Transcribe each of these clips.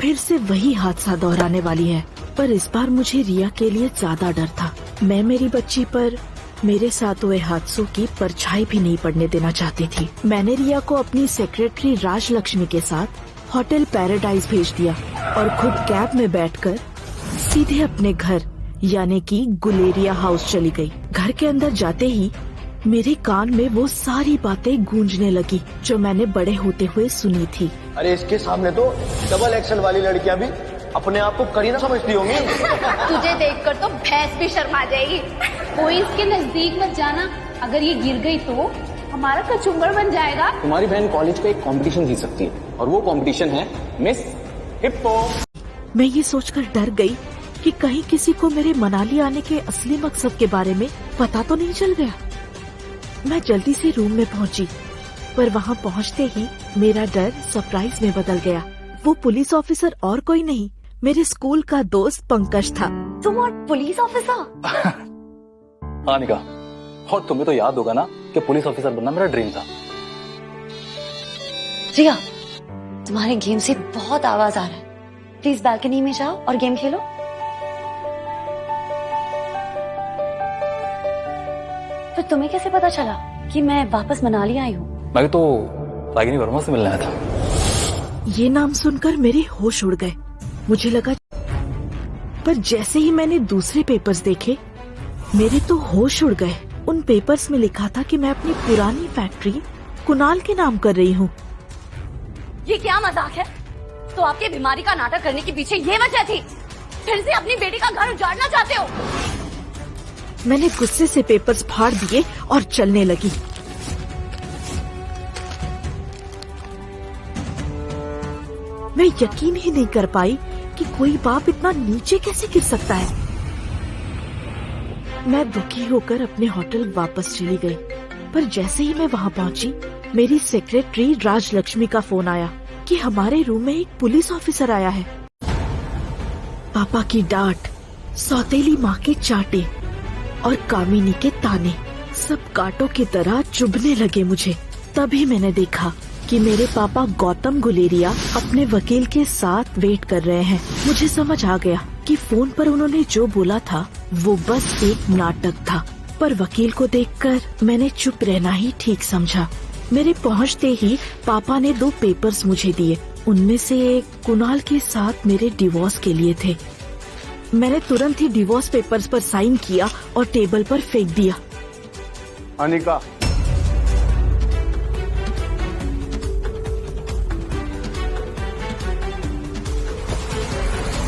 फिर से वही हादसा दोहराने वाली है, पर इस बार मुझे रिया के लिए ज्यादा डर था। मैं मेरी बच्ची पर मेरे साथ हुए हादसों की परछाई भी नहीं पड़ने देना चाहती थी। मैंने रिया को अपनी सेक्रेटरी राजलक्ष्मी के साथ होटल पैराडाइज भेज दिया और खुद कैब में बैठकर सीधे अपने घर यानी कि गुलेरिया हाउस चली गई। घर के अंदर जाते ही मेरे कान में वो सारी बातें गूंजने लगी जो मैंने बड़े होते हुए सुनी थी। अरे इसके सामने तो डबल एक्शन वाली लड़कियां भी अपने आप को करीना समझती होंगी। तुझे देखकर तो भैंस भी शर्मा जाएगी। कोई इसके नजदीक मत जाना, अगर ये गिर गई तो हमारा कचुम्बर बन जाएगा। तुम्हारी बहन कॉलेज पे एक कंपटीशन जीत सकती है और वो कंपटीशन है मिस हिप्पो। मैं ये सोचकर डर गई कि कहीं किसी को मेरे मनाली आने के असली मकसद के बारे में पता तो नहीं चल गया। मैं जल्दी से रूम में पहुंची, पर वहां पहुंचते ही मेरा डर सरप्राइज में बदल गया। वो पुलिस ऑफिसर और कोई नहीं, मेरे स्कूल का दोस्त पंकज था। तुम और पुलिस ऑफिसर? हाँ निका, और तुम्हें तो याद होगा ना कि पुलिस ऑफिसर बनना मेरा ड्रीम था। रिया, तुम्हारे गेम से बहुत आवाज आ रहा है, प्लीज बालकनी में जाओ और गेम खेलो। तो तुम्हें कैसे पता चला कि मैं वापस मनाली आई हूँ? मैं तो रागिनी वर्मा से मिलने आया था। ये नाम सुनकर मेरे होश उड़ गए। मुझे लगा, पर जैसे ही मैंने दूसरे पेपर्स देखे मेरे तो होश उड़ गए। उन पेपर्स में लिखा था कि मैं अपनी पुरानी फैक्ट्री कुणाल के नाम कर रही हूँ। ये क्या मजाक है? तो आपके बीमारी का नाटक करने के पीछे ये वजह थी? फिर से अपनी बेटी का घर उजाड़ना चाहते हो? मैंने गुस्से से पेपर्स फाड़ दिए और चलने लगी। मैं यकीन ही नहीं कर पाई कि कोई बाप इतना नीचे कैसे गिर सकता है। मैं दुखी होकर अपने होटल वापस चली गई, पर जैसे ही मैं वहां पहुंची मेरी सेक्रेटरी राजलक्ष्मी का फोन आया कि हमारे रूम में एक पुलिस ऑफिसर आया है। पापा की डांट, सौतेली माँ के चाटे और कामिनी के ताने सब कांटों की तरह चुभने लगे मुझे। तभी मैंने देखा कि मेरे पापा गौतम गुलेरिया अपने वकील के साथ वेट कर रहे हैं। मुझे समझ आ गया कि फोन पर उन्होंने जो बोला था वो बस एक नाटक था, पर वकील को देखकर मैंने चुप रहना ही ठीक समझा। मेरे पहुंचते ही पापा ने 2 पेपर्स मुझे दिए। उनमें से एक कुणाल के साथ मेरे डिवोर्स के लिए थे। मैंने तुरंत ही डिवोर्स पेपर्स पर साइन किया और टेबल पर फेंक दिया। अनिका,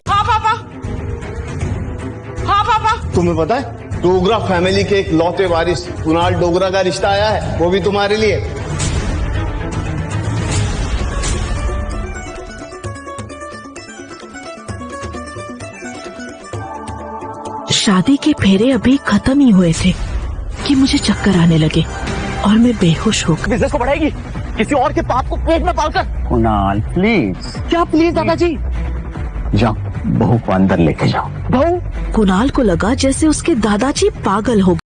हाँ पापा, हाँ पापा। तुम्हें पता है डोगरा फैमिली के एक लौते वारिस कुणाल डोगरा का रिश्ता आया है, वो भी तुम्हारे लिए। शादी के फेरे अभी खत्म ही हुए थे कि मुझे चक्कर आने लगे और मैं बेहोश हो गई। बिजनेस को बढ़ाएगी किसी और के पाप को पेट में पालकर। कुणाल प्लीज। क्या प्लीज दादाजी? जाओ बहू को अंदर लेके जाओ। बहू? कुणाल को लगा जैसे उसके दादाजी पागल हो गए।